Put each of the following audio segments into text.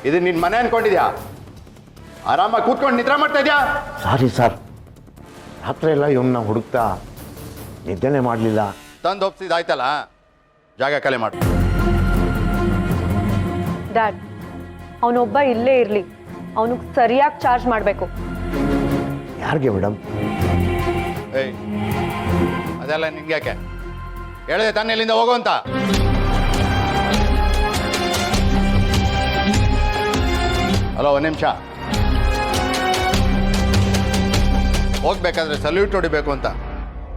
ಇದು ನಿನ್ನ ಮನೆ ಅನ್ಕೊಂಡಿದ್ಯಾ? ಆರಾಮಾಗಿ ಕೂತ್ಕೊಂಡು ನಿದ್ರೆ ಮಾಡ್ತಾ ಇದೆಯಾ? ಸಾರಿ ಸರ್, ರಾತ್ರಿ ಎಲ್ಲ ಇವನ್ನ ಹುಡುಕ್ತಾ ನಿದ್ದೆನೇ ಮಾಡಲಿಲ್ಲ. ತಂದು ಒಪ್ಸಿದಾಯ್ತಲ್ಲ, ಜಾಗ ಖಾಲಿ ಮಾಡಿ. ಡ್ಯಾಡ್, ಅವನೊಬ್ಬ ಇಲ್ಲೇ ಇರಲಿ, ಅವನಿಗೆ ಸರಿಯಾಗಿ ಚಾರ್ಜ್ ಮಾಡಬೇಕು. ಯಾರಿಗೆ ಮೇಡಮ್? ಏಯ್, ಅದೆಲ್ಲ ನಿಂಗೆ ಯಾಕೆ ಹೇಳಿದೆ ತಾನೇ ಇಲ್ಲಿಂದ ಹೋಗು ಅಂತ? ಹಲೋ, ಒಂದು ನಿಮಿಷ. ಹೋಗ್ಬೇಕಾದ್ರೆ ಸಲ್ಯೂಟ್ ಹೊಡಿಬೇಕು ಅಂತ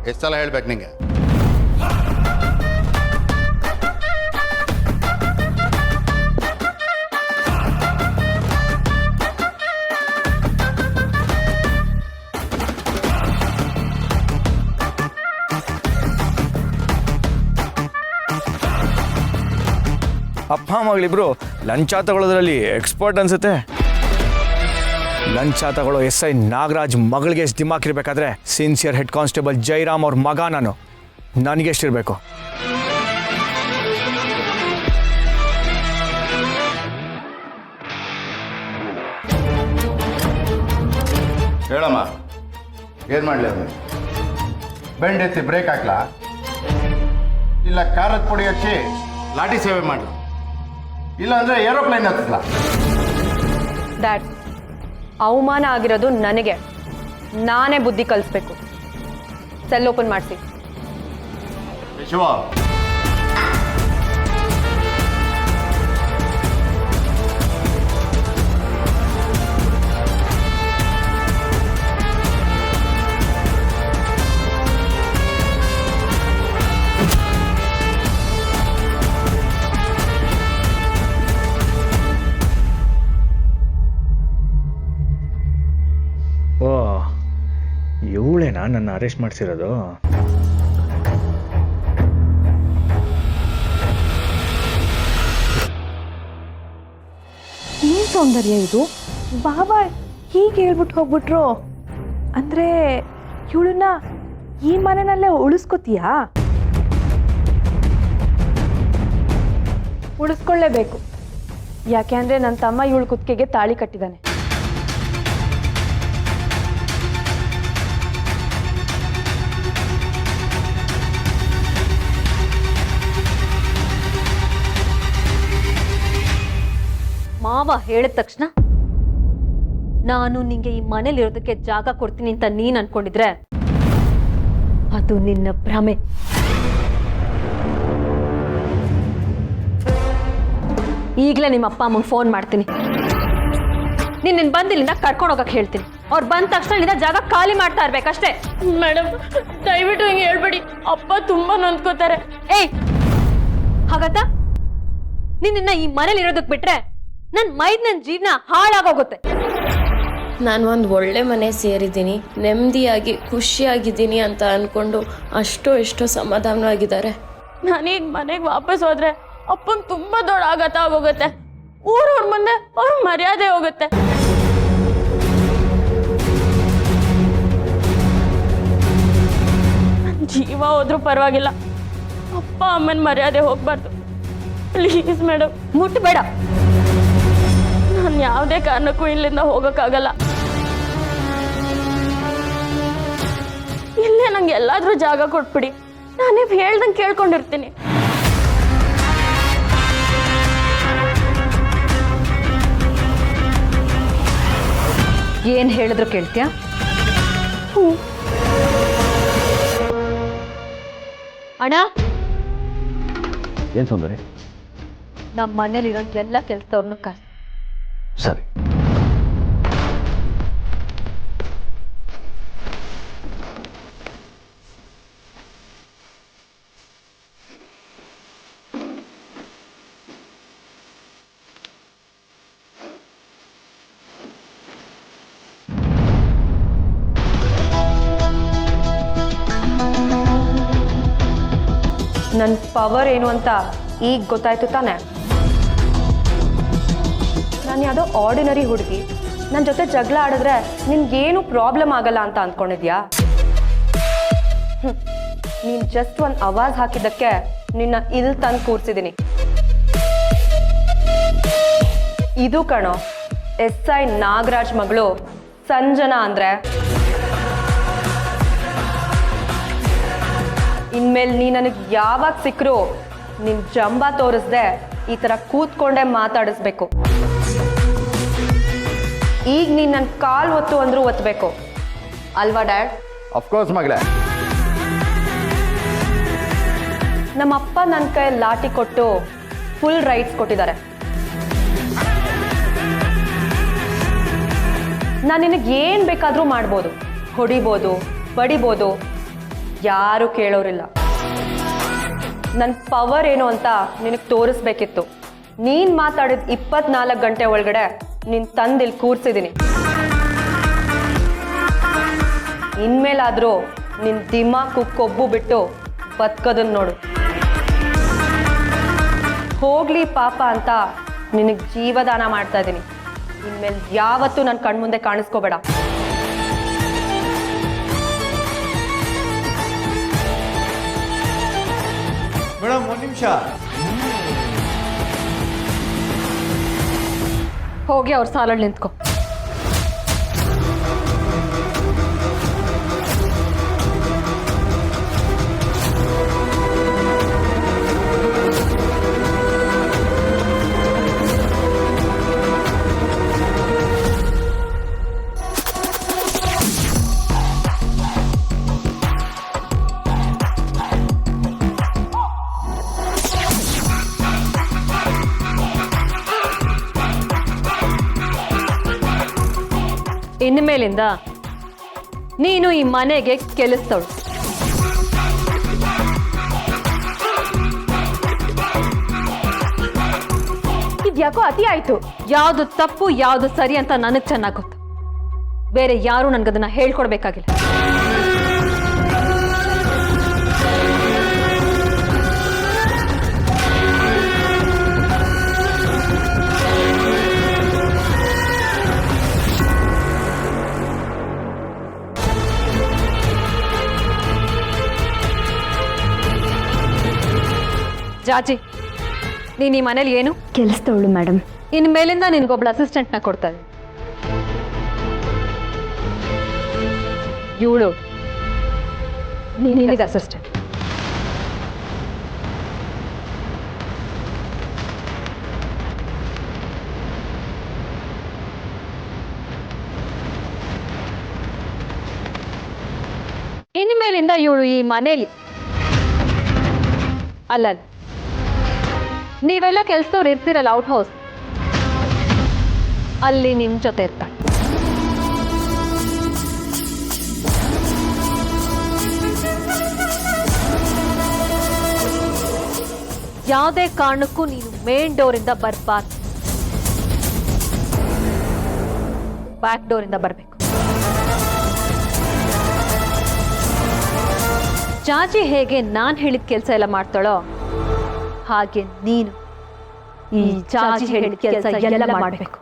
ಎಷ್ಟು ಸಲ ಹೇಳ್ಬೇಕು ನಿಂಗೆ? ಅಪ್ಪ ಮಗಳಿಬ್ರು ಲಂಚ ತಗೊಳ್ಳೋದ್ರಲ್ಲಿ ಎಕ್ಸ್ಪರ್ಟ್ ಅನ್ಸುತ್ತೆ. ಲಂಚ ತಗೊಳ್ಳೋ SI ನಾಗರಾಜ್ ಮಗಳಿಗೆ ಎಷ್ಟು ದಿಮಾಕಿರ್ಬೇಕಾದ್ರೆ ಸಿನ್ಸಿಯರ್ ಹೆಡ್ ಕಾನ್ಸ್ಟೇಬಲ್ ಜೈರಾಮ್ ಅವ್ರ ಮಗ ನನಗೆ ಎಷ್ಟಿರಬೇಕು? ಹೇಳಮ್ಮ, ಏನು ಮಾಡಲಿ? ಅವನು ಬೆಂಡ್ ಎತ್ತಿ ಬ್ರೇಕ್ ಹಾಕ್ಲಾ, ಇಲ್ಲ ಖಾರದ ಪುಡಿ ಹಚ್ಚಿ ಲಾಠಿ ಸೇವೆ ಮಾಡಲ, ಇಲ್ಲ ಅಂದರೆ ಏರೋಪ್ಲೇನ್ ಹತ್ತಲ್ಲ? ಡ್ಯಾಡ್, ಅವಮಾನ ಆಗಿರೋದು ನನಗೆ. ನಾನೇ ಬುದ್ಧಿ ಕಲಿಸ್ಬೇಕು. ಸೆಲ್ ಓಪನ್ ಮಾಡಿಸಿ. ಶಿವ, ಓ, ಇವಳೇನಾ ನನ್ನ ಅರೆಸ್ಟ್ ಮಾಡಿಸಿರೋದು? ಏನು ಸೌಂದರ್ಯ ಇದು? ಬಾಬಾ ಹೀಗೆ ಹೇಳ್ಬಿಟ್ಟು ಹೋಗ್ಬಿಟ್ರು ಅಂದರೆ ಇವಳನ್ನ ಈ ಮನೆಯಲ್ಲೇ ಉಳಿಸ್ಕೋತೀಯಾ? ಉಳಿಸ್ಕೊಳ್ಳೇಬೇಕು. ಯಾಕೆ ಅಂದರೆ ನನ್ನ ತಮ್ಮ ಇವಳ ಕುತ್ತಿಗೆಗೆ ತಾಳಿ ಕಟ್ಟಿದ್ದಾನೆ. ಮಾವ ಹೇಳಿದ ತಕ್ಷಣ ನಾನು ನಿಂಗೆ ಈ ಮನೇಲಿರೋದಕ್ಕೆ ಜಾಗ ಕೊಡ್ತೀನಿ ಅಂತ ನೀನ್ ಅನ್ಕೊಂಡಿದ್ರೆ ಅದು ನಿನ್ನ ಭ್ರಮೆ. ಈಗಲೇ ನಿಮ್ಮ ಅಪ್ಪ ಅಮ್ಮಂಗೆ ಫೋನ್ ಮಾಡ್ತೀನಿ. ನಿನ್ನ ಬಂದು ಇಲ್ಲಿಂದ ಕರ್ಕೊಂಡು ಹೋಗಕ್ಕೆ ಹೇಳ್ತೀನಿ. ಅವ್ರು ಬಂದ ತಕ್ಷಣ ಇಲ್ಲಿಂದ ಜಾಗ ಖಾಲಿ ಮಾಡ್ತಾ ಇರ್ಬೇಕಷ್ಟೇ. ಮೇಡಮ್, ದಯವಿಟ್ಟು ಹಿಂಗೆ ಹೇಳ್ಬೇಡಿ, ಅಪ್ಪ ತುಂಬಾ ನೊಂದ್ಕೋತಾರೆ. ಏಯ್, ಹಾಗತ್ತ ನಿನ್ನ ಈ ಮನೇಲಿ ಇರೋದಕ್ಕೆ ಬಿಟ್ರೆ ನನ್ನ ಜೀವನ ಹಾಳಾಗೋಗುತ್ತೆ. ನಾನು ಒಂದು ಒಳ್ಳೆ ಮನೆ ಸೇರಿದ್ದೀನಿ, ನೆಮ್ಮದಿಯಾಗಿ ಖುಷಿಯಾಗಿದ್ದೀನಿ ಅಂತ ಅಂದ್ಕೊಂಡು ಎಷ್ಟೋ ಸಮಾಧಾನವಾಗಿದ್ದಾರೆ. ನಾನೀಗ ಮನೆಗೆ ವಾಪಸ್ ಹೋದ್ರೆ ಅಪ್ಪಂಗೆ ತುಂಬ ದೊಡ್ಡ ಆಘಾತ ಆಗೋಗುತ್ತೆ. ಊರವ್ರ ಮುಂದೆ ಅವ್ರ ಮರ್ಯಾದೆ ಹೋಗುತ್ತೆ. ಜೀವ ಹೋದ್ರೂ ಪರವಾಗಿಲ್ಲ, ಅಪ್ಪ ಅಮ್ಮನ ಮರ್ಯಾದೆ ಹೋಗ್ಬಾರ್ದು. Please madam. ಮುಟ್ಟಬೇಡ. ನಾನು ಯಾವುದೇ ಕಾರಣಕ್ಕೂ ಇಲ್ಲಿಂದ ಹೋಗೋಕ್ಕಾಗಲ್ಲ. ಇಲ್ಲೇ ನಂಗೆ ಎಲ್ಲಾದ್ರೂ ಜಾಗ ಕೊಟ್ಬಿಡಿ, ನಾನೇ ಹೇಳ್ದಂಗೆ ಕೇಳ್ಕೊಂಡಿರ್ತೀನಿ. ಏನ್ ಹೇಳಿದ್ರು ಕೇಳ್ತೀಯ? ಅಣ್ಣ, ಏನು ಸೌಂದರ್ಯ? ನಮ್ಮ ಮನೇಲಿರೋ ಎಲ್ಲ ಕೆಲಸದವ್ರನ್ನು ಕರ್ಸಿ. ಸರಿ. ನನ್ನ ಪವರ್ ಏನು ಅಂತ ಈಗ ಗೊತ್ತಾಯ್ತು ತಾನೆ? ನಾನು ಯಾವುದೋ ಆರ್ಡಿನರಿ ಹುಡುಗಿ, ನನ್ನ ಜೊತೆ ಜಗಳ ಆಡಿದ್ರೆ ನಿನ್ಗೇನು ಪ್ರಾಬ್ಲಮ್ ಆಗಲ್ಲ ಅಂತ ಅಂದ್ಕೊಂಡಿದ್ಯಾ? ನೀನು ಜಸ್ಟ್ ಒಂದು ಆವಾಜ್ ಹಾಕಿದ್ದಕ್ಕೆ ನಿನ್ನ ಇಲ್ಲಿ ತಂದು ಕೂರಿಸಿದ್ದೀನಿ. ಇದು ಕಣೋ SI ನಾಗರಾಜ್ ಮಗಳು ಸಂಜನಾ ಅಂದ್ರೆ. ಇನ್ಮೇಲೆ ನೀ ನನಗೆ ಯಾವಾಗ ಸಿಕ್ಕರು ನಿನ್ ಜಂಬ ತೋರಿಸ್ದೆ ಈ ಥರ ಕೂತ್ಕೊಂಡೆ ಮಾತಾಡಿಸ್ಬೇಕು. ಈಗ ನೀನು ನನ್ನ ಕಾಲ್ ಒತ್ತು ಅಂದ್ರೂ ಒತ್ತಬೇಕು ಅಲ್ವಾ ಡ್ಯಾಡ್? ಅಫ್ಕೋರ್ಸ್ ಮಗಳೇ. ನಮ್ಮಪ್ಪ ನನ್ನ ಕೈ ಲಾಠಿ ಕೊಟ್ಟು ಫುಲ್ ರೈಟ್ಸ್ ಕೊಟ್ಟಿದ್ದಾರೆ. ನಾನು ನಿನಗೆ ಏನು ಬೇಕಾದರೂ ಮಾಡ್ಬೋದು, ಹೊಡಿಬೋದು, ಬಡಿಬೋದು, ಯಾರು ಕೇಳೋರಿಲ್ಲ. ನನ್ನ ಪವರ್ ಏನು ಅಂತ ನಿನಗೆ ತೋರಿಸ್ಬೇಕಿತ್ತು. ನೀನು ಮಾತಾಡಿದ 24 ಗಂಟೆ ಒಳಗಡೆ ನಿನ್ನ ತಂದಿಲ್ಲಿ ಕೂರಿಸಿದ್ದೀನಿ. ಇನ್ಮೇಲಾದರೂ ನಿನ್ನ ದಿಮಾಕು ಕೊಬ್ಬು ಬಿಟ್ಟು ಬದುಕೋದನ್ನು ನೋಡು. ಹೋಗ್ಲಿ ಪಾಪ ಅಂತ ನಿನಗೆ ಜೀವದಾನ ಮಾಡ್ತಾ ಇದ್ದೀನಿ. ಇನ್ಮೇಲೆ ಯಾವತ್ತೂ ನನ್ನ ಕಣ್ಮುಂದೆ ಕಾಣಿಸ್ಕೋಬೇಡ. ಮೇಡಮ್ ಒಂದು ನಿಮಿಷ. ಹೋಗಿ ಅವ್ರ ಸಾಲಲ್ಲಿ ನಿಂತ್ಕೊ. ಇನ್ಮೇಲಿಂದ ನೀನು ಈ ಮನೆಗೆ ಕೆಲಸದವಳು. ಇದ್ಯಾಕೋ ಅತಿ ಆಯ್ತು. ಯಾವುದು ತಪ್ಪು ಯಾವುದು ಸರಿ ಅಂತ ನನಗೆ ಚೆನ್ನಾಗಿ ಗೊತ್ತು. ಬೇರೆ ಯಾರು ನನಗದನ್ನ ಹೇಳ್ಕೊಡ್ಬೇಕಾಗಿಲ್ಲ. ಜಾಜಿ, ನೀನು ಈ ಮನೇಲಿ ಏನು ಕೆಲಸದವಳು ಮೇಡಮ್. ಇನ್ನು ಮೇಲಿಂದ ನಿನಗೊಬ್ಳು ಅಸಿಸ್ಟೆಂಟ್ನ ಕೊಡ್ತಾರೆ. ಇವಳು ನಿನಗೆ ಅಸಿಸ್ಟೆಂಟ್. ಇನ್ನು ಮೇಲಿಂದ ಇವಳು ಈ ಮನೇಲಿ ಅಲ್ಲ, ನೀವೆಲ್ಲ ಕೆಲಸದವ್ರು ಇರ್ತೀರಲ್ಲ ಔಟ್ ಹೌಸ್, ಅಲ್ಲಿ ನಿಮ್ಮ ಜೊತೆ ಇರ್ತಾಳೆ. ಯಾವುದೇ ಕಾರಣಕ್ಕೂ ನೀನು ಮೇನ್ ಡೋರಿಂದ ಬರಬಾರ್ದು, ಬ್ಯಾಕ್ ಡೋರಿಂದ ಬರಬೇಕು. ಜಾಜಿ ಹೇಗೆ ನಾನು ಹೇಳಿದ ಕೆಲಸ ಎಲ್ಲ ಮಾಡ್ತಾಳೋ ಹಾಗೆ ನೀನು ಈ ಜಾಜಿ ಹೇಳಿದ ಕೆಲಸ ಎಲ್ಲ ಮಾಡಬೇಕು.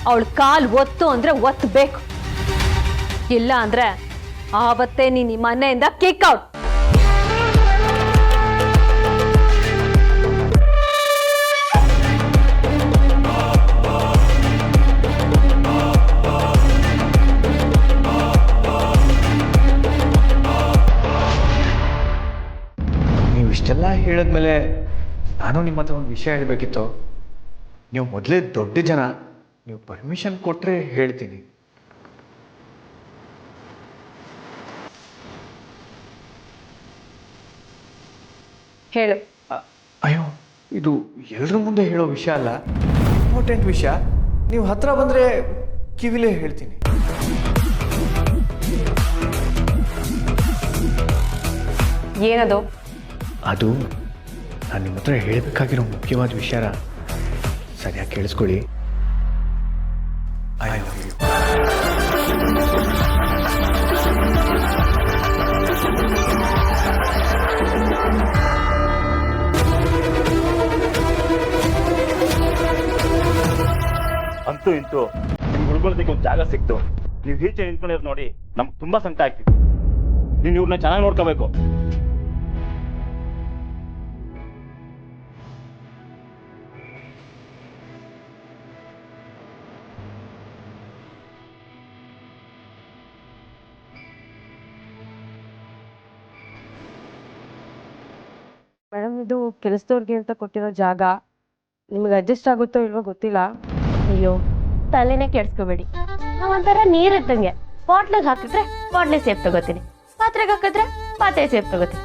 ಅವಳು ಕಾಲು ಒತ್ತು ಅಂದ್ರೆ ಒತ್ತಬೇಕು, ಇಲ್ಲ ಅಂದ್ರೆ ಆವತ್ತೇ ನೀನು ಈ ಮನೆಯಿಂದ ಕಿಕ್ ಔಟ್. ಇಷ್ಟೆಲ್ಲ ಹೇಳಿದ್ಮೇಲೆ ನಾನು ನಿಮ್ಮ ಹತ್ರ ಒಂದು ವಿಷಯ ಹೇಳಬೇಕಿತ್ತು. ನೀವು ಮೊದಲೇ ದೊಡ್ಡ ಜನ, ನೀವು ಪರ್ಮಿಷನ್ ಕೊಟ್ಟರೆ ಹೇಳ್ತೀನಿ. ಹೇಳು. ಅಯ್ಯೋ, ಇದು ಎಲ್ಲರ ಮುಂದೆ ಹೇಳೋ ವಿಷಯ ಅಲ್ಲ, ಇಂಪಾರ್ಟೆಂಟ್ ವಿಷಯ. ನೀವು ಹತ್ರ ಬಂದರೆ ಕಿವಿಲೇ ಹೇಳ್ತೀನಿ. ಏನದು? ಅದು ನಾನು ನಿಮ್ಮ ಹತ್ರ ಹೇಳಬೇಕಾಗಿರೋ ಮುಖ್ಯವಾದ ವಿಷಯ. ಸರಿಯಾಗಿ ಕೇಳಿಸ್ಕೊಳ್ಳಿ. I love you. ಅಂತೂ ಇಂತೂ ನಿಮ್ಗೆ ಉಳ್ಕೊಳ್ಳೋದಕ್ಕೆ ಒಂದು ಜಾಗ ಸಿಕ್ತು. ನೀವು ಈಚೆ ನಿಂತ್ಕೊಂಡಿರೋದು ನೋಡಿ ನಮ್ಗೆ ತುಂಬಾ ಸಂಕಟ ಆಗ್ತಿತ್ತು. ನೀವು ಇವ್ರನ್ನ ಚೆನ್ನಾಗಿ ನೋಡ್ಕೋಬೇಕು. ಇದು ಕೆಲಸದವ್ರಿಗೆ ಅಂತ ಕೊಟ್ಟಿರೋ ಜಾಗ ನಿಮ್ಗೆ ಅಡ್ಜಸ್ಟ್ ಆಗುತ್ತೋ ಇಲ್ವೋ ಗೊತ್ತಿಲ್ಲ. ಅಯ್ಯೋ ತಲೆನೇ ಕೆಡ್ಸ್ಕೋಬೇಡಿ. ನಾವೊಂಥರ ನೀರಿದ್ದಂಗೆ, ಬಾಟ್ಲಿಗೆ ಹಾಕಿದ್ರೆ ಬಾಟ್ಲಿ ಸೇಫ್ ತಗೋತೀನಿ, ಪಾತ್ರೆಗೆ ಹಾಕಿದ್ರೆ ಪಾತ್ರೆ ಸೇಫ್ ತಗೋತೀನಿ,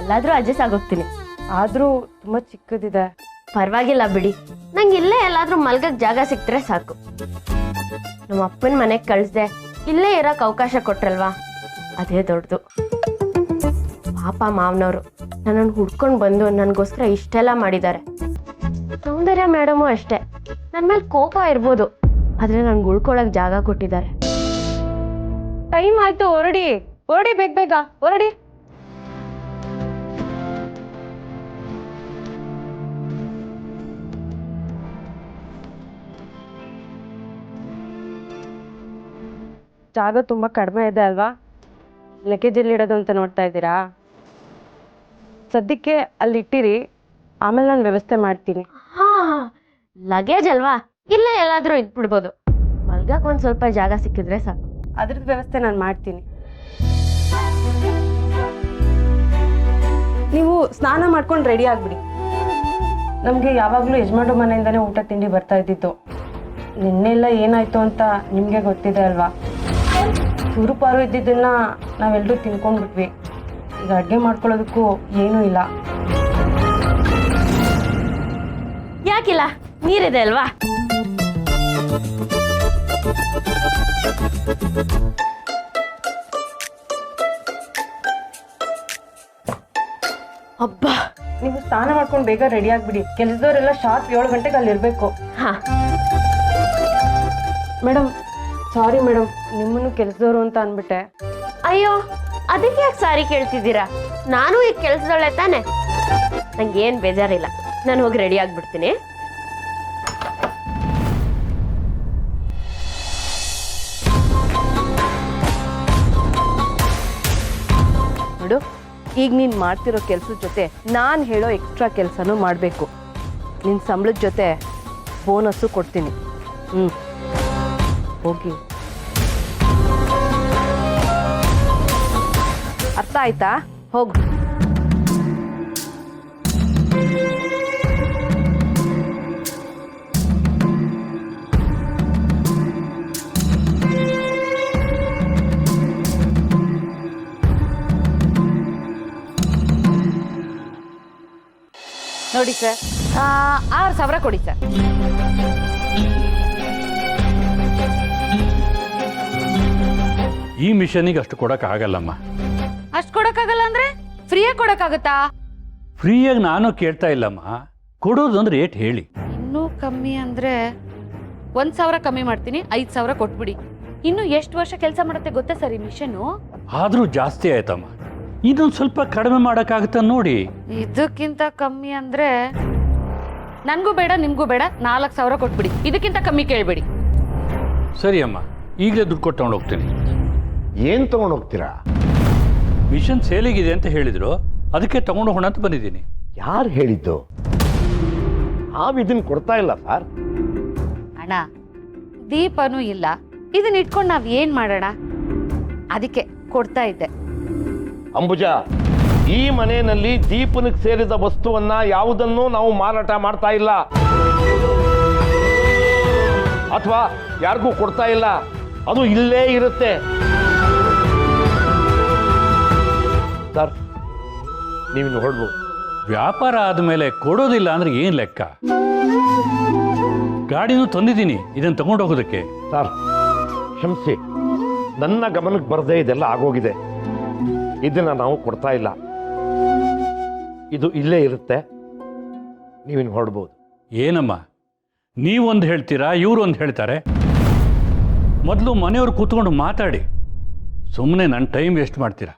ಎಲ್ಲಾದ್ರೂ ಅಡ್ಜಸ್ಟ್ ಆಗೋಗ್ತೀನಿ. ಆದರೂ ತುಂಬ ಚಿಕ್ಕದಿದೆ. ಪರವಾಗಿಲ್ಲ ಬಿಡಿ, ನಂಗೆ ಇಲ್ಲೇ ಎಲ್ಲಾದ್ರೂ ಮಲ್ಗಕ್ ಜಾಗ ಸಿಕ್ತ್ರೆ ಸಾಕು. ನಮ್ಮ ಅಪ್ಪನ ಮನೆಗೆ ಕಳಿಸ್ದೆ ಇಲ್ಲೇ ಇರಕ್ ಅವಕಾಶ ಕೊಟ್ರಲ್ವಾ, ಅದೇ ದೊಡ್ಡದು. ಪಾಪ ಮಾವನವರು ನನ್ನನ್ನು ಹುಡ್ಕೊಂಡು ಬಂದು ನನಗೋಸ್ಕರ ಇಷ್ಟೆಲ್ಲ ಮಾಡಿದ್ದಾರೆ. ಸೌಂದರ್ಯ ಮೇಡಮು ಅಷ್ಟೇ, ನನ್ನ ಮೇಲೆ ಕೋಪ ಇರ್ಬೋದು, ಆದ್ರೆ ನನ್ಗೆ ಉಳ್ಕೊಳಕ್ ಜಾಗ ಕೊಟ್ಟಿದ್ದಾರೆ. ಟೈಮ್ ಆಯ್ತು, ಹೊರಡಿ ಹೊರಡಿ, ಬೇಗ ಬೇಗ ಹೊರಡಿ. ಜಾಗ ತುಂಬ ಕಡಿಮೆ ಇದೆ ಅಲ್ವಾ? ಲಗೇಜಲ್ಲಿ ಇಡೋದು ಅಂತ ನೋಡ್ತಾ ಇದ್ದೀರಾ? ಸದ್ಯಕ್ಕೆ ಅಲ್ಲಿ ಇಟ್ಟಿರಿ, ಆಮೇಲೆ ನಾನು ವ್ಯವಸ್ಥೆ ಮಾಡ್ತೀನಿ. ಹಾ ಲಗೇಜ್ ಅಲ್ವಾ, ಇಲ್ಲೇ ಎಲ್ಲಾದ್ರೂ ಇಟ್ಬಿಡ್ಬೋದು. ಮಲ್ಗಕ್ ಒಂದ್ ಸ್ವಲ್ಪ ಜಾಗ ಸಿಕ್ಕಿದ್ರೆ ಸಾಕು. ಅದ್ರದ್ದು ವ್ಯವಸ್ಥೆ ನಾನು ಮಾಡ್ತೀನಿ. ನೀವು ಸ್ನಾನ ಮಾಡ್ಕೊಂಡು ರೆಡಿ ಆಗ್ಬಿಡಿ. ನಮಗೆ ಯಾವಾಗಲೂ ಯಜಮಾನ್ರ ಮನೆಯಿಂದನೇ ಊಟ ತಿಂಡಿ ಬರ್ತಾ ಇದ್ದಿದ್ದು. ನಿನ್ನೆಲ್ಲ ಏನಾಯ್ತು ಅಂತ ನಿಮಗೆ ಗೊತ್ತಿದೆ ಅಲ್ವಾ? ಚೂರು ಪಾರು ಇದ್ದಿದ್ದನ್ನ ನಾವೆಲ್ಲರೂ ತಿನ್ಕೊಂಡ್ಬಿಟ್ವಿ. ಈಗ ಅಡುಗೆ ಮಾಡ್ಕೊಳ್ಳೋದಕ್ಕೂ ಏನೂ ಇಲ್ಲ. ಯಾಕಿಲ್ಲ, ನೀರಿದೆ ಅಲ್ವಾ? ಅಬ್ಬಾ, ನೀವು ಸ್ನಾನ ಮಾಡ್ಕೊಂಡು ಬೇಗ ರೆಡಿ ಆಗ್ಬಿಡಿ. ಕೆಲಸದವರೆಲ್ಲ ಶಾರ್ಪ್ 7 ಗಂಟೆಗೆ ಅಲ್ಲಿ ಇರಬೇಕು. ಹಾ ಮೇಡಮ್, ಸಾರಿ ಮೇಡಮ್, ನಿಮ್ಮನ್ನು ಕೆಲಸದವರು ಅಂತ ಅಂದ್ಬಿಟ್ಟೆ. ಅಯ್ಯೋ, ಅದಕ್ಕೆ ಯಾಕೆ ಸಾರಿ ಕೇಳ್ತಿದ್ದೀರಾ? ನಾನು ಈಗ ಕೆಲ್ಸದೊಳ್ಳೆ ತಾನೆ, ನಂಗೇನ್ ಬೇಜಾರಿಲ್ಲ. ನಾನು ಹೋಗಿ ರೆಡಿ ಆಗ್ಬಿಡ್ತೀನಿ. ನೋಡು, ಈಗ ನೀನು ಮಾಡ್ತಿರೋ ಕೆಲಸದ ಜೊತೆ ನಾನು ಹೇಳೋ ಎಕ್ಸ್ಟ್ರಾ ಕೆಲಸನೂ ಮಾಡಬೇಕು. ನಿನ್ನ ಸಂಬಳದ ಜೊತೆ ಬೋನಸ್ಸು ಕೊಡ್ತೀನಿ. ಹೋಗಿ. ಅರ್ಥ ಆಯ್ತಾ? ಹೋಗು. ನೋಡಿ ಸರ್, 6,000 ಕೊಡಿ ಸರ್. ಈ ಮಿಷನಿಗೆ ಅಷ್ಟು ಕೊಡೋಕ್ಕಾಗಲ್ಲಮ್ಮ. ಅಷ್ಟು ಕೊಡಕ್ಕಾಗಲ್ಲ ಅಂದ್ರೆ ಫ್ರೀಯಾಗಿ ಕೊಡಕ್ಕಾಗತ್ತಾ? ಫ್ರೀಯಾಗಿ ನಾನು ಕೇಳ್ತಾ ಇಲ್ಲಮ್ಮ, ಕೊಡೋದು ಅಂದ್ರೆ ರೇಟ್ ಹೇಳಿ. ಇನ್ನೂ ಕಮ್ಮಿ ಅಂದ್ರೆ 1,000 ಕಮ್ಮಿ ಮಾಡ್ತೀನಿ, 5,000 ಕೊಟ್ಬಿಡಿ. ಇನ್ನು ಎಷ್ಟು ವರ್ಷ ಕೆಲಸ ಮಾಡುತ್ತೆ ಗೊತ್ತಾ ಸರ್ ಈ ಮಿಷನ್ನು? ಆದರೂ ಜಾಸ್ತಿ ಆಯ್ತಮ್ಮ, ಇದೊಂದು ಸ್ವಲ್ಪ ಕಡಿಮೆ ಮಾಡೋಕ್ಕಾಗುತ್ತಾ ನೋಡಿ. ಇದಕ್ಕಿಂತ ಕಮ್ಮಿ ಅಂದ್ರೆ ನನ್ಗೂ ಬೇಡ ನಿಮ್ಗೂ ಬೇಡ, 4,000 ಕೊಟ್ಬಿಡಿ. ಇದಕ್ಕಿಂತ ಕಮ್ಮಿ ಕೇಳಬೇಡಿ. ಸರಿ ಅಮ್ಮ, ಈಗಲೇ ದುಡ್ಡು ಕೊಟ್ಟು ತಗೊಂಡು ಹೋಗ್ತೀನಿ. ಏನು ತಗೊಂಡು ಹೋಗ್ತೀರಾ? ಮಿಷನ್ ಸೇಲಿಗಿದೆ ಅಂತ ಹೇಳಿದ್ರು, ಅದಕ್ಕೆ ತಗೊಂಡು ಹೋಗೋಣ ಅಂತ ಬಂದಿದ್ದೀನಿ. ಯಾರು ಹೇಳಿದ್ದು? ನಾವು ಇದನ್ನು ಕೊಡ್ತಾ ಇಲ್ಲ ಸರ್. ಅಣ್ಣ, ದೀಪನೂ ಇಲ್ಲ, ಇದನ್ನ ಇಟ್ಕೊಂಡು ನಾವ್ ಏನ್ ಮಾಡೋಣ? ಅದಕ್ಕೆ ಕೊಡ್ತಾ ಇದ್ದೆ. ಅಂಬುಜಾ, ಈ ಮನೆಯಲ್ಲಿ ದೀಪನಿಗೆ ಸೇರಿದ ವಸ್ತುವನ್ನ ಯಾವುದನ್ನು ನಾವು ಮಾರಾಟ ಮಾಡ್ತಾ ಇಲ್ಲ ಅಥವಾ ಯಾರಿಗೂ ಕೊಡ್ತಾ ಇಲ್ಲ. ಅದು ಇಲ್ಲೇ ಇರುತ್ತೆ. ಸರ್, ನೀವಿನ್ನು ಹೊರಡ್ಬೋದು. ವ್ಯಾಪಾರ ಆದಮೇಲೆ ಕೊಡೋದಿಲ್ಲ ಅಂದ್ರೆ ಏನು ಲೆಕ್ಕ? ಗಾಡಿನೂ ತಂದಿದ್ದೀನಿ ಇದನ್ನು ತಗೊಂಡು ಹೋಗೋದಕ್ಕೆ. ಸರ್, ಕ್ಷಮಿಸಿ, ನನ್ನ ಗಮನಕ್ಕೆ ಬರದೇ ಇದೆಲ್ಲ ಆಗೋಗಿದೆ. ಇದನ್ನ ನಾವು ಕೊಡ್ತಾ ಇಲ್ಲ. ಇದು ಇಲ್ಲೇ ಇರುತ್ತೆ, ನೀವಿನ್ನು ಹೊರಡ್ಬೋದು. ಏನಮ್ಮ, ನೀವೊಂದು ಹೇಳ್ತೀರಾ, ಇವರು ಒಂದು ಹೇಳ್ತಾರೆ. ಮೊದಲು ಮನೆಯವ್ರು ಕೂತ್ಕೊಂಡು ಮಾತಾಡಿ, ಸುಮ್ಮನೆ ನನ್ನ ಟೈಮ್ ವೇಸ್ಟ್ ಮಾಡ್ತೀರಾ.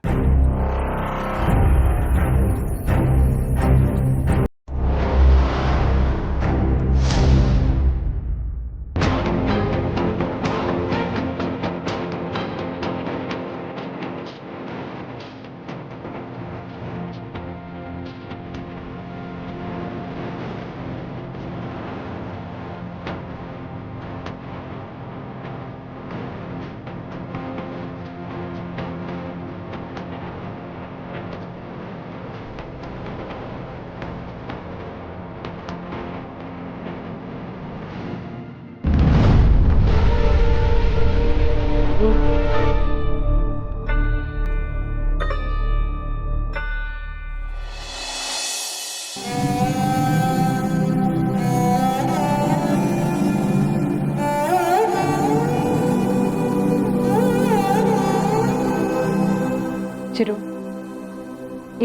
ಚಿರು,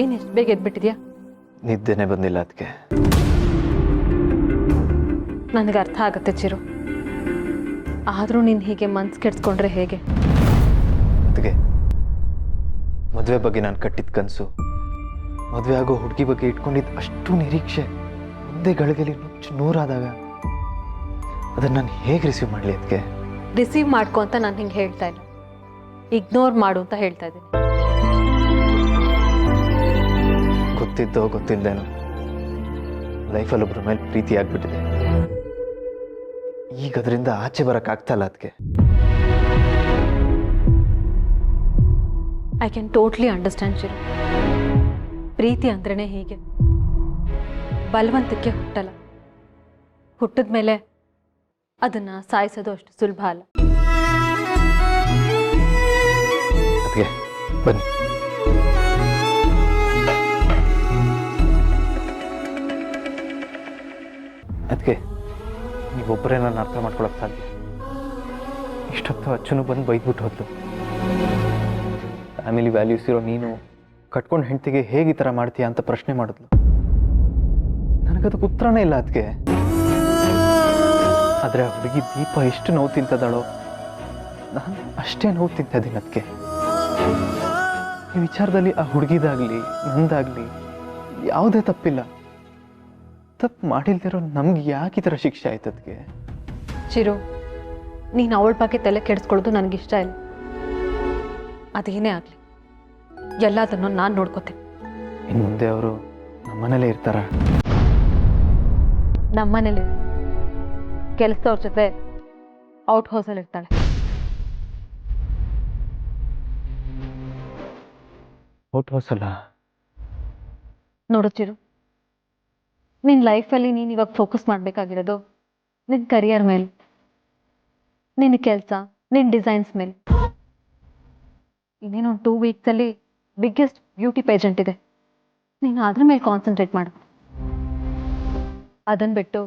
ಏನು ಎಷ್ಟು ಬೇಗ ಎದ್ಬಿಟ್ಟಿದ್ಯಾ? ನಿದ್ದೆನೇ ಬಂದಿಲ್ಲ ಅದಕ್ಕೆ. ನನಗೆ ಅರ್ಥ ಆಗುತ್ತೆ ಚಿರು, ಆದರೂ ನೀನು ಹೀಗೆ ಮನ್ಸು ಕೆಡ್ಸ್ಕೊಂಡ್ರೆ ಹೇಗೆ? ಅದಕ್ಕೆ ಮದುವೆ ಬಗ್ಗೆ ನಾನು ಕಟ್ಟಿದ ಕನಸು, ಮದುವೆ ಆಗೋ ಹುಡುಗಿ ಬಗ್ಗೆ ಇಟ್ಕೊಂಡಿದ್ದ ಅಷ್ಟು ನಿರೀಕ್ಷೆ ಒಂದೇ ಗಳಿಗೆಲಿ ನುಚ್ಚು ನೂರಾದಾಗ ಅದನ್ನು ನಾನು ಹೇಗೆ ರಿಸೀವ್ ಮಾಡಲಿ? ಅದಕ್ಕೆ ರಿಸೀವ್ ಮಾಡ್ಕೊ ಅಂತ ನಾನು ಹಿಂಗೆ ಹೇಳ್ತಾ ಇಲ್ಲ, ಇಗ್ನೋರ್ ಮಾಡು ಅಂತ ಹೇಳ್ತಾ ಇದ್ದೀನಿ. ಗೊತ್ತಿದ್ದೋ ಗೊತ್ತಿಲ್ಲದೇನೋ ಲೈಫಲ್ಲಿ ಒಬ್ಬರ ಮೇಲೆ ಪ್ರೀತಿ ಆಗ್ಬಿಟ್ಟಿದೆ. ಈಗ ಅದರಿಂದ ಆಚೆ ಬರೋಕ್ಕಾಗ್ತಾ ಇಲ್ಲ. ಅದಕ್ಕೆ I can totally understand Chiru. ಪ್ರೀತಿ ಅಂದ್ರೇ ಹೀಗೆ, ಬಲವಂತಕ್ಕೆ ಹುಟ್ಟಲ್ಲ. ಹುಟ್ಟಿದ ಮೇಲೆ ಅದನ್ನು ಸಾಯಿಸೋದು ಅಷ್ಟು ಸುಲಭ ಅಲ್ಲ. ಅದಕ್ಕೆ ಬನ್ನಿ. ಅದಕ್ಕೆ ನೀವೊಬ್ಬರೇ ನಾನು ಅರ್ಥ ಮಾಡ್ಕೊಳಕ್ಕೆ ಸಾಧ್ಯ. ಇಷ್ಟೊತ್ತು ಅಚ್ಚನು ಬಂದು ಬೈದ್ಬಿಟ್ಟು ಹೋದ್ಲು. ಫ್ಯಾಮಿಲಿ ವ್ಯಾಲ್ಯೂಸ್ ಇರೋ ನೀನು ಕಟ್ಕೊಂಡು ಹೆಂಡತಿಗೆ ಹೇಗೆ ಈ ಥರ ಮಾಡ್ತೀಯಾ ಅಂತ ಪ್ರಶ್ನೆ ಮಾಡಿದ್ಲು. ನನಗದಕ್ಕೆ ಉತ್ತರನೇ ಇಲ್ಲ. ಅದಕ್ಕೆ ಆದರೆ ಆ ಹುಡುಗಿ ದೀಪ ಎಷ್ಟು ನೋವು ತಿಂತದಾಳೋ ನಾನು ಅಷ್ಟೇ ನೋವು ತಿಂತಿದ್ದೀನಿ. ಅದಕ್ಕೆ ಈ ವಿಚಾರದಲ್ಲಿ ಆ ಹುಡುಗಿದಾಗಲಿ ನಂದಾಗಲಿ ಯಾವುದೇ ತಪ್ಪಿಲ್ಲ. ತಪ್ಪು ಮಾಡಿಲ್ದಿರೋ ನಮ್ಗೆ ಯಾಕೆ ಈ ಥರ ಶಿಕ್ಷೆ ಆಯ್ತು? ಅದಕ್ಕೆ ಚಿರು, ನೀನು ಅವಳ ಬಗ್ಗೆ ತಲೆ ಕೆಡಿಸ್ಕೊಳ್ಳೋದು ನನಗಿಷ್ಟ ಇಲ್ಲ. ಅದೇನೇ ಆಗಲಿ, ಎಲ್ಲದನ್ನು ನಾನು ನೋಡ್ಕೋತೀನಿ. ಇನ್ನು ಮುಂದೆ ಅವರು ನಮ್ಮನೇಲೇ ಇರ್ತಾರ? ನಮ್ಮನೇಲಿ ಕೆಲಸದವ್ರ ಜೊತೆ ಔಟ್ ಹೌಸಲ್ಲಿ ಇರ್ತಾಳೆ. ಔಟ್ ಹೌಸಲ್ಲ? ನೋಡು ಚಿರು, ನಿನ್ನ ಲೈಫಲ್ಲಿ ನೀನು ಇವಾಗ ಫೋಕಸ್ ಮಾಡಬೇಕಾಗಿರೋದು ನಿನ್ನ ಕರಿಯರ್ ಮೇಲೆ, ನಿನ್ನ ಕೆಲಸ, ನಿನ್ನ ಡಿಸೈನ್ಸ್ ಮೇಲೆ. ಇನ್ನೇನೊಂದು 2 ವೀಕ್ಸಲ್ಲಿ ಬಿಗ್ಗೆಸ್ಟ್ ಬ್ಯೂಟಿ ಪೇಜೆಂಟ್ ಇದೆ, ನೀನು ಅದ್ರ ಮೇಲೆ ಕಾನ್ಸಂಟ್ರೇಟ್ ಮಾಡು. ಅದನ್ನು ಬಿಟ್ಟು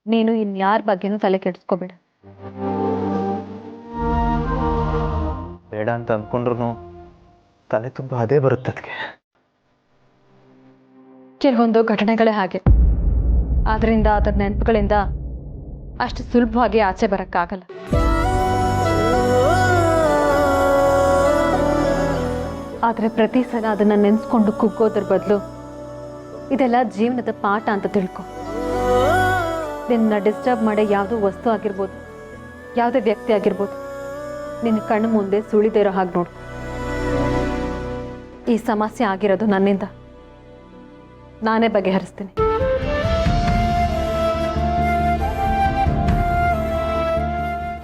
ನೀನು ಇನ್ಯಾರ ಬಗ್ಗೆನೂ ತಲೆ ಕೆಡಿಸ್ಕೋಬೇಡ. ಬೇಡ ಅಂತ ಅಂದ್ಕೊಂಡ್ರು ತಲೆ ತುಂಬ ಅದೇ ಬರುತ್ತೆ. ಅದಕ್ಕೆ ಕೆಲವೊಂದು ಘಟನೆಗಳೇ ಹಾಗೆ, ಆದ್ದರಿಂದ ಅದರ ನೆನಪುಗಳಿಂದ ಅಷ್ಟು ಸುಲಭವಾಗಿ ಆಚೆ ಬರೋಕ್ಕಾಗಲ್ಲ. ಆದರೆ ಪ್ರತಿ ಸಲ ಅದನ್ನು ನೆನೆಸ್ಕೊಂಡು ಕುಗ್ಗೋದ್ರ ಬದಲು ಇದೆಲ್ಲ ಜೀವನದ ಪಾಠ ಅಂತ ತಿಳ್ಕೊ. ನಿನ್ನ ಡಿಸ್ಟರ್ಬ್ ಮಾಡೋ ಯಾವುದೋ ವಸ್ತು ಆಗಿರ್ಬೋದು, ಯಾವುದೇ ವ್ಯಕ್ತಿ ಆಗಿರ್ಬೋದು, ನಿನ್ನ ಕಣ್ಣು ಮುಂದೆ ಸುಳಿದೇ ಇರೋ ಹಾಗೆ ನೋಡು. ಈ ಸಮಸ್ಯೆ ಆಗಿರೋದು ನನ್ನಿಂದ, ನಾನೇ ಬಗೆಹರಿಸ್ತೀನಿ.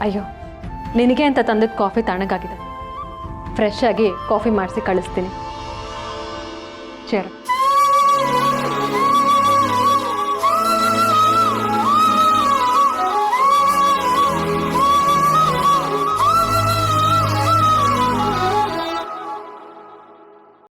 ಅಯ್ಯೋ, ನಿನಗೆ ಅಂತ ತಂದಿದ್ದ ಕಾಫಿ ತಣ್ಣಗಾಗಿದೆ, ಫ್ರೆಶ್ ಆಗಿ ಕಾಫಿ ಮಾಡಿಸಿ ಕಳಿಸ್ತೀನಿ. ಚೇರು.